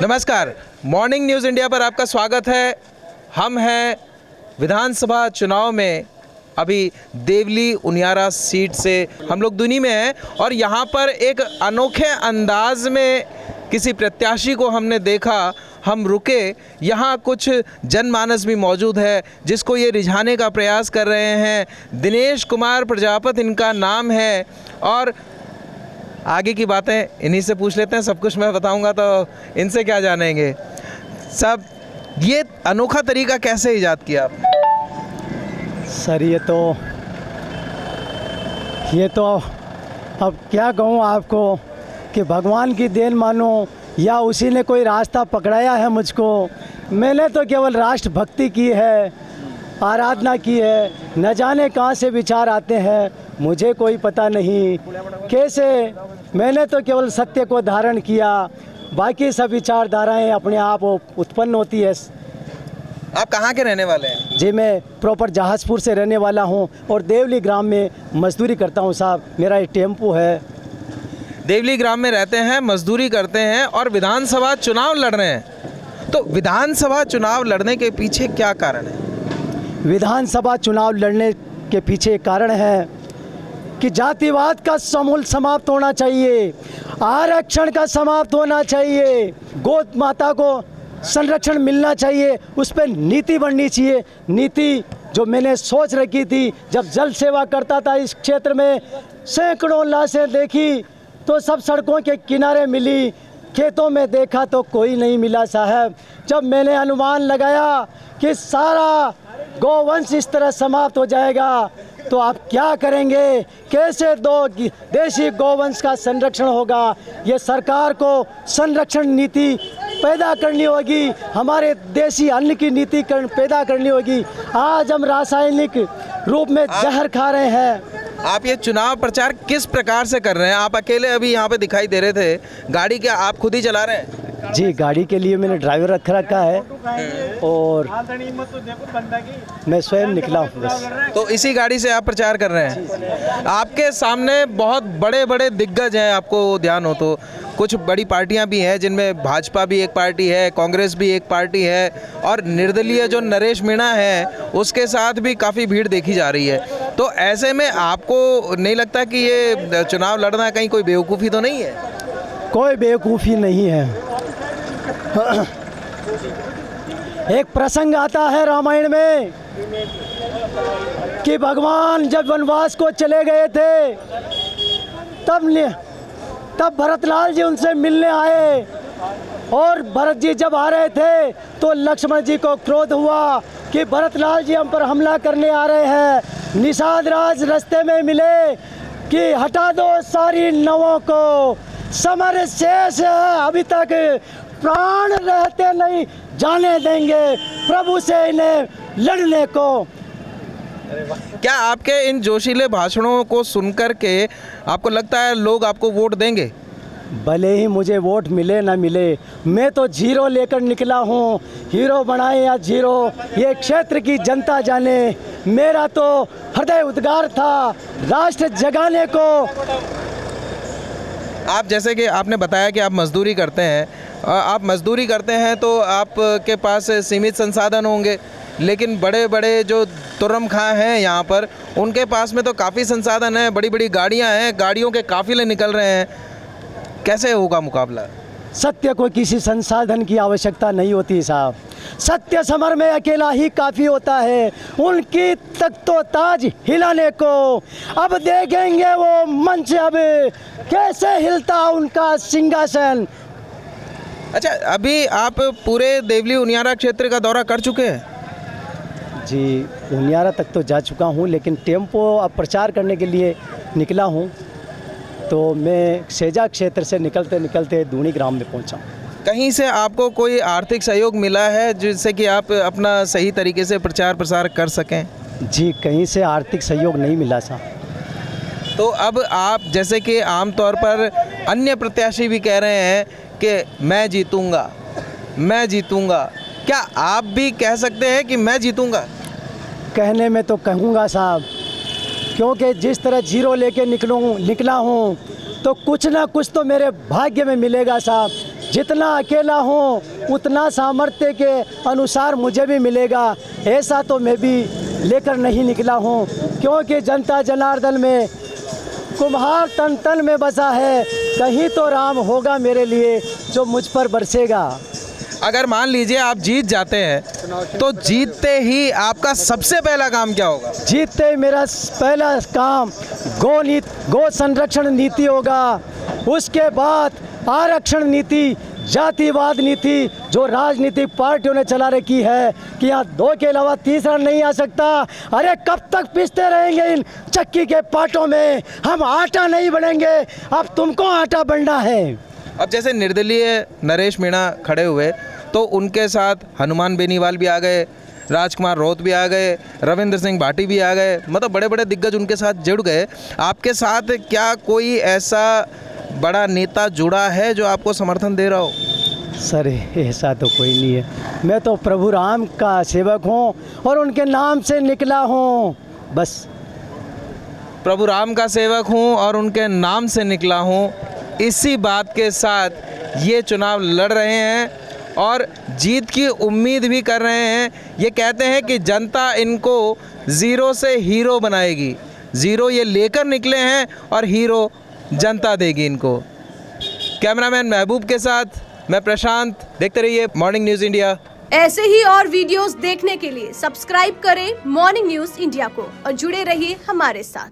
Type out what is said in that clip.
नमस्कार, morning news India पर आपका स्वागत है। हम हैं विधानसभा चुनाव में, अभी देवली उनियारा सीट से हम लोग दुनी में हैं और यहाँ पर एक अनोखे अंदाज में किसी प्रत्याशी को हमने देखा। हम रुके, यहाँ कुछ जनमानस भी मौजूद है जिसको ये रिझाने का प्रयास कर रहे हैं। दिनेश कुमार प्रजापति इनका नाम है और आगे की बातें इन्हीं से पूछ लेते हैं। सब कुछ मैं बताऊंगा तो इनसे क्या जानेंगे। सब ये अनोखा तरीका कैसे ईजाद किया आपने? सर ये तो अब क्या कहूँ आपको कि भगवान की देन मानो या उसी ने कोई रास्ता पकड़ाया है मुझको। मैंने तो केवल राष्ट्र भक्ति की है, आराधना की है। न जाने कहाँ से विचार आते हैं, मुझे कोई पता नहीं कैसे। मैंने तो केवल सत्य को धारण किया, बाकी सब विचारधाराएं अपने आप उत्पन्न होती है। आप कहाँ के रहने वाले हैं? जी मैं प्रॉपर जहाजपुर से रहने वाला हूं और देवली ग्राम में मजदूरी करता हूं साहब। मेरा एक टेम्पो है। देवली ग्राम में रहते हैं, मजदूरी करते हैं और विधानसभा चुनाव लड़ रहे हैं। तो विधानसभा चुनाव लड़ने के पीछे क्या कारण है? विधानसभा चुनाव लड़ने के पीछे कारण है कि जातिवाद का समूल समाप्त होना चाहिए, आरक्षण का समाप्त होना चाहिए, गौ माता को संरक्षण मिलना चाहिए, उस पर नीति बननी चाहिए। नीति जो मैंने सोच रखी थी, जब जल सेवा करता था इस क्षेत्र में, सैकड़ों लाशें देखी तो सब सड़कों के किनारे मिली, खेतों में देखा तो कोई नहीं मिला साहब। जब मैंने अनुमान लगाया कि सारा गौवंश इस तरह समाप्त हो जाएगा तो आप क्या करेंगे, कैसे दो देशी गौवंश का संरक्षण होगा। ये सरकार को संरक्षण नीति पैदा करनी होगी, हमारे देशी अन्न की नीति पैदा करनी होगी। आज हम रासायनिक रूप में जहर खा रहे हैं। आप ये चुनाव प्रचार किस प्रकार से कर रहे हैं? आप अकेले अभी यहाँ पे दिखाई दे रहे थे, गाड़ी क्या आप खुद ही चला रहे हैं? जी गाड़ी के लिए मैंने ड्राइवर रखा है और मैं स्वयं निकला हूँ बस। तो इसी गाड़ी से आप प्रचार कर रहे हैं? आपके सामने बहुत बड़े बड़े दिग्गज हैं, आपको ध्यान हो तो कुछ बड़ी पार्टियां भी हैं जिनमें भाजपा भी एक पार्टी है, कांग्रेस भी एक पार्टी है और निर्दलीय जो नरेश मीणा है उसके साथ भी काफ़ी भीड़ देखी जा रही है। तो ऐसे में आपको नहीं लगता कि ये चुनाव लड़ना कहीं कोई बेवकूफ़ी तो नहीं है? कोई बेवकूफ़ी नहीं है। एक प्रसंग आता है रामायण में कि भगवान जब वनवास को चले गए थे तब भरतलाल जी उनसे मिलने आए और भरत जी जब आ रहे थे तो लक्ष्मण जी को क्रोध हुआ कि भरतलाल जी हम पर हमला करने आ रहे हैं। निषाद राज रास्ते में मिले कि हटा दो सारी नवों को, समर शेष है अभी तक, प्राण रहते नहीं जाने देंगे प्रभु से इन्हें लड़ने को। क्या आपके इन जोशीले भाषणों को सुनकर के आपको लगता है लोग आपको वोट देंगे? भले ही मुझे वोट मिले ना मिले, मैं तो जीरो लेकर निकला हूँ। हीरो बनाए या जीरो, ये क्षेत्र की जनता जाने। मेरा तो हृदय उद्गार था राष्ट्र जगाने को। आप जैसे कि आपने बताया कि आप मजदूरी करते हैं, आप मजदूरी करते हैं तो आपके पास सीमित संसाधन होंगे, लेकिन बड़े बड़े जो तुर्रम खां हैं यहाँ पर उनके पास में तो काफ़ी संसाधन है, बड़ी बड़ी गाड़ियाँ हैं, गाड़ियों के काफ़िले निकल रहे हैं। कैसे होगा मुकाबला? सत्य को किसी संसाधन की आवश्यकता नहीं होती साहब। सत्य समर में अकेला ही काफ़ी होता है। उनकी तख्तो ताज हिलाने को अब देखेंगे वो मंच, अब कैसे हिलता उनका सिंहासन। अच्छा, अभी आप पूरे देवली उनियारा क्षेत्र का दौरा कर चुके हैं? जी उनियारा तक तो जा चुका हूँ, लेकिन टेम्पो अब प्रचार करने के लिए निकला हूँ तो मैं सेजा क्षेत्र से निकलते निकलते दूनी ग्राम में पहुँचा। कहीं से आपको कोई आर्थिक सहयोग मिला है जिससे कि आप अपना सही तरीके से प्रचार प्रसार कर सकें? जी कहीं से आर्थिक सहयोग नहीं मिला साहब। तो अब आप जैसे कि आमतौर पर अन्य प्रत्याशी भी कह रहे हैं कि मैं जीतूंगा, मैं जीतूंगा, क्या आप भी कह सकते हैं कि मैं जीतूंगा? कहने में तो कहूँगा साहब, क्योंकि जिस तरह जीरो लेके निकला हूँ तो कुछ ना कुछ तो मेरे भाग्य में मिलेगा साहब। जितना अकेला हूँ उतना सामर्थ्य के अनुसार मुझे भी मिलेगा, ऐसा तो मैं भी लेकर नहीं निकला हूँ। क्योंकि जनता जनार्दन में कुम्हार तन तन में बसा है, कहीं तो राम होगा मेरे लिए जो मुझ पर बरसेगा। अगर मान लीजिए आप जीत जाते हैं तो जीतते ही आपका सबसे पहला काम क्या होगा? जीतते ही मेरा पहला काम गो संरक्षण नीति होगा। उसके बाद आरक्षण नीति, जातिवाद नीति जो राजनीतिक पार्टियों ने चला रखी है कि यहाँ 2 के अलावा तीसरा नहीं आ सकता। अरे कब तक पीसते रहेंगे इन चक्की के पाटों में? हम आटा नहीं बनेंगे, अब तुमको आटा बनना है। अब जैसे निर्दलीय नरेश मीणा खड़े हुए तो उनके साथ हनुमान बेनीवाल भी आ गए, राजकुमार रोत भी आ गए, रविंद्र सिंह भाटी भी आ गए, मतलब बड़े बड़े दिग्गज उनके साथ जुड़ गए। आपके साथ क्या कोई ऐसा बड़ा नेता जुड़ा है जो आपको समर्थन दे रहा हो? सर ऐसा तो कोई नहीं है, मैं तो प्रभु राम का सेवक हूँ और उनके नाम से निकला हूँ बस। प्रभु राम का सेवक हूँ और उनके नाम से निकला हूँ, इसी बात के साथ ये चुनाव लड़ रहे हैं और जीत की उम्मीद भी कर रहे हैं। ये कहते हैं कि जनता इनको ज़ीरो से हीरो बनाएगी। ज़ीरो ये लेकर निकले हैं और हीरो जनता देगी इनको। कैमरामैन महबूब के साथ मैं प्रशांत, देखते रहिए मॉर्निंग न्यूज़ इंडिया। ऐसे ही और वीडियोस देखने के लिए सब्सक्राइब करें मॉर्निंग न्यूज़ इंडिया को और जुड़े रहिए हमारे साथ।